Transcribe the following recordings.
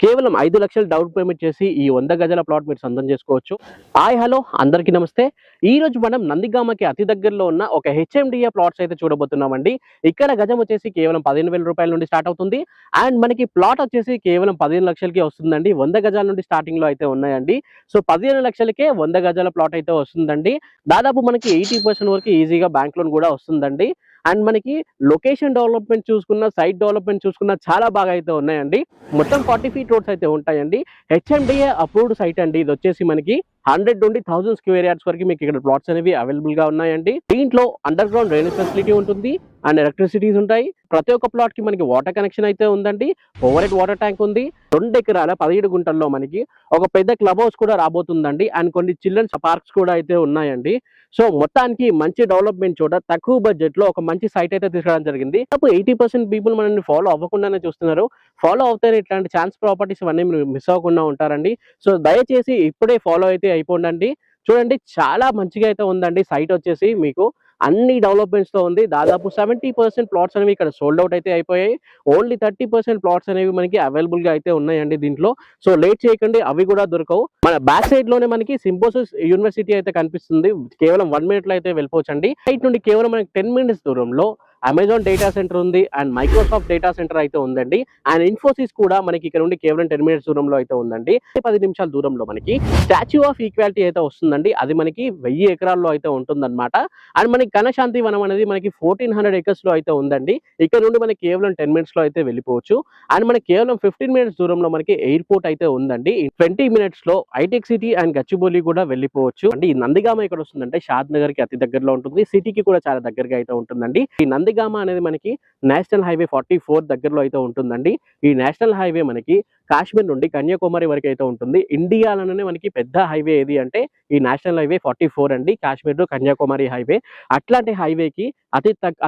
కేవలం 5 లక్షలు down payment చేసి ఈ 100 గజాల ప్లాట్ మీరు సొంతం చేసుకోవచ్చు. హాయ్ హలో అందరికీ నమస్తే. ఈ రోజు మనం నందిగామకి అతి దగ్గరలో ఉన్న ఒక హెచ్ఎండిఏ ప్లాట్స్ అయితే చూడబోతున్నామండి. ఇక్కడ గజం వచ్చేసి కేవలం 15,000 రూపాయల నుండి స్టార్ట్ అవుతుంది. అండ్ మనకి ప్లాట్ వచ్చేసి కేవలం 15 లక్షలకి వస్తుందండి. 100 గజాల నుండి స్టార్టింగ్ లో అయితే ఉన్నాయండి. సో 15 లక్షలకే 100 గజాల ప్లాట్ అయితే వస్తుందండి. దాదాపు మనకి 80% వరకు ఈజీగా బ్యాంక్ లోన్ కూడా వస్తుందండి. అండ్ మనకి లొకేషన్ డెవలప్మెంట్ చూసుకున్న, సైట్ డెవలప్మెంట్ చూసుకున్న చాలా బాగా అయితే ఉన్నాయండి. మొత్తం 40 ఫీట్ రోడ్స్ అయితే ఉంటాయండి. హెచ్ఎండిఏ అప్రూవ్డ్ సైట్ అండి. ఇది వచ్చేసి మనకి 100 నుండి 1000 స్క్వేర్ యార్డ్స్ వరకు మీకు ఇక్కడ ప్లాట్స్ అనేవి అవైలబుల్ గా ఉన్నాయండి. దీంట్లో అండర్ గ్రౌండ్ డ్రైనేజ్ ఫెసిలిటీ ఉంటుంది అండ్ ఎలక్ట్రిసిటీస్ ఉంటాయి. ప్రతి ఒక్క ప్లాట్ కి మనకి వాటర్ కనెక్షన్ అయితే ఉందండి. ఓవర్ హెడ్ వాటర్ ట్యాంక్ ఉంది. 2 ఎకరాల 17 గుంటల్లో మనకి ఒక పెద్ద క్లబ్ హౌస్ కూడా రాబోతుందండి. అండ్ కొన్ని చిల్డ్రన్స్ పార్క్స్ కూడా అయితే ఉన్నాయండి. సో మొత్తానికి మంచి డెవలప్మెంట్ చోట తక్కువ బడ్జెట్ లో ఒక మంచి సైట్ అయితే తీసుకోవడం జరిగింది. 80% పీపుల్ మనల్ని ఫాలో అవ్వకుండానే చూస్తున్నారు. ఫాలో అవుతారు ఇట్లాంటి ఛాన్స్ ప్రాపర్టీస్ అవన్నీ మీరు మిస్ అవ్వకుండా ఉంటారండి. సో దయచేసి ఇప్పుడే ఫాలో అయితే అయిపోండి. చూడండి చాలా మంచిగా అయితే ఉందండి. సైట్ వచ్చేసి మీకు అన్ని డెవలప్మెంట్స్ తో ఉంది. దాదాపు 70% ప్లాట్స్ అనేవి ఇక్కడ సోల్డ్ అవుట్ అయితే అయిపోయాయి. ఓన్లీ 30% ప్లాట్స్ అనేవి మనకి అవైలబుల్ గా అయితే ఉన్నాయండి దీంట్లో. సో లేట్ చేయకండి, అవి కూడా దొరకవు. మన బ్యాక్ సైడ్ లోనే మనకి సింబోసిస్ యూనివర్సిటీ అయితే కనిపిస్తుంది. కేవలం 1 మినిట్ లో అయితే వెళ్ళిపోవచ్చండి. సైట్ నుండి కేవలం మనకి 10 మినిట్స్ దూరంలో అమెజాన్ డేటా సెంటర్ ఉంది అండ్ మైక్రోసాఫ్ట్ డేటా సెంటర్ అయితే ఉందండి. అండ్ ఇన్ఫోసిస్ కూడా మనకి ఇక్కడ నుండి కేవలం 10 మినిట్స్ దూరంలో అయితే ఉందండి. 10 నిమిషాల దూరంలో మనకి స్టాచ్యూ ఆఫ్ ఈక్వాలిటీ అయితే వస్తుందండి. అది మనకి 1000 ఎకరాల్లో అయితే ఉంటుందన్నమాట. అండ్ మనకి ఘనశాంతి వనం అనేది మనకి 1400 ఎకర్స్ లో అయితే ఉందండి. ఇక్కడ నుండి మనకి కేవలం 10 మినిట్స్ లో అయితే వెళ్ళిపోవచ్చు. అండ్ మనకి కేవలం 15 మినిట్స్ దూరంలో మనకి ఎయిర్పోర్ట్ అయితే ఉందండి. 20 మినిట్స్ లో హైటెక్ సిటీ అండ్ గచ్చిబౌలి కూడా వెళ్ళిపోవచ్చు. అంటే ఈ నందిగామ ఇక్కడ వస్తుందంటే షాద్ నగర్ కి అతి దగ్గరలో ఉంటుంది. సిటీకి కూడా చాలా దగ్గరగా అయితే ఉంటుందండి. ఈ నందిగామ అనేది మనకి నేషనల్ హైవే 44 దగ్గరలో అయితే ఉంటుందండి. ఈ నేషనల్ హైవే మనకి కాశ్మీర్ నుండి కన్యాకుమారి వరకు అయితే ఉంటుంది. ఇండియాలోనే మనకి పెద్ద హైవే ఏది అంటే ఈ నేషనల్ హైవే 44 అండి. Kashmir to Kanyakumari highway. అట్లాంటి హైవేకి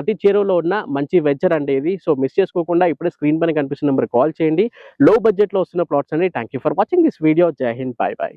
అతి చేరువలో ఉన్న మంచి వెంచర్ అండి ఇది. సో మిస్ చేసుకోకుండా ఇప్పుడే స్క్రీన్ పైన కనిపిస్తున్న నెంబర్ కాల్ చేయండి. లో బడ్జెట్ లో వస్తున్న ప్లాట్స్ అండి. Thank you for watching this video. జై హింద్, బై బై.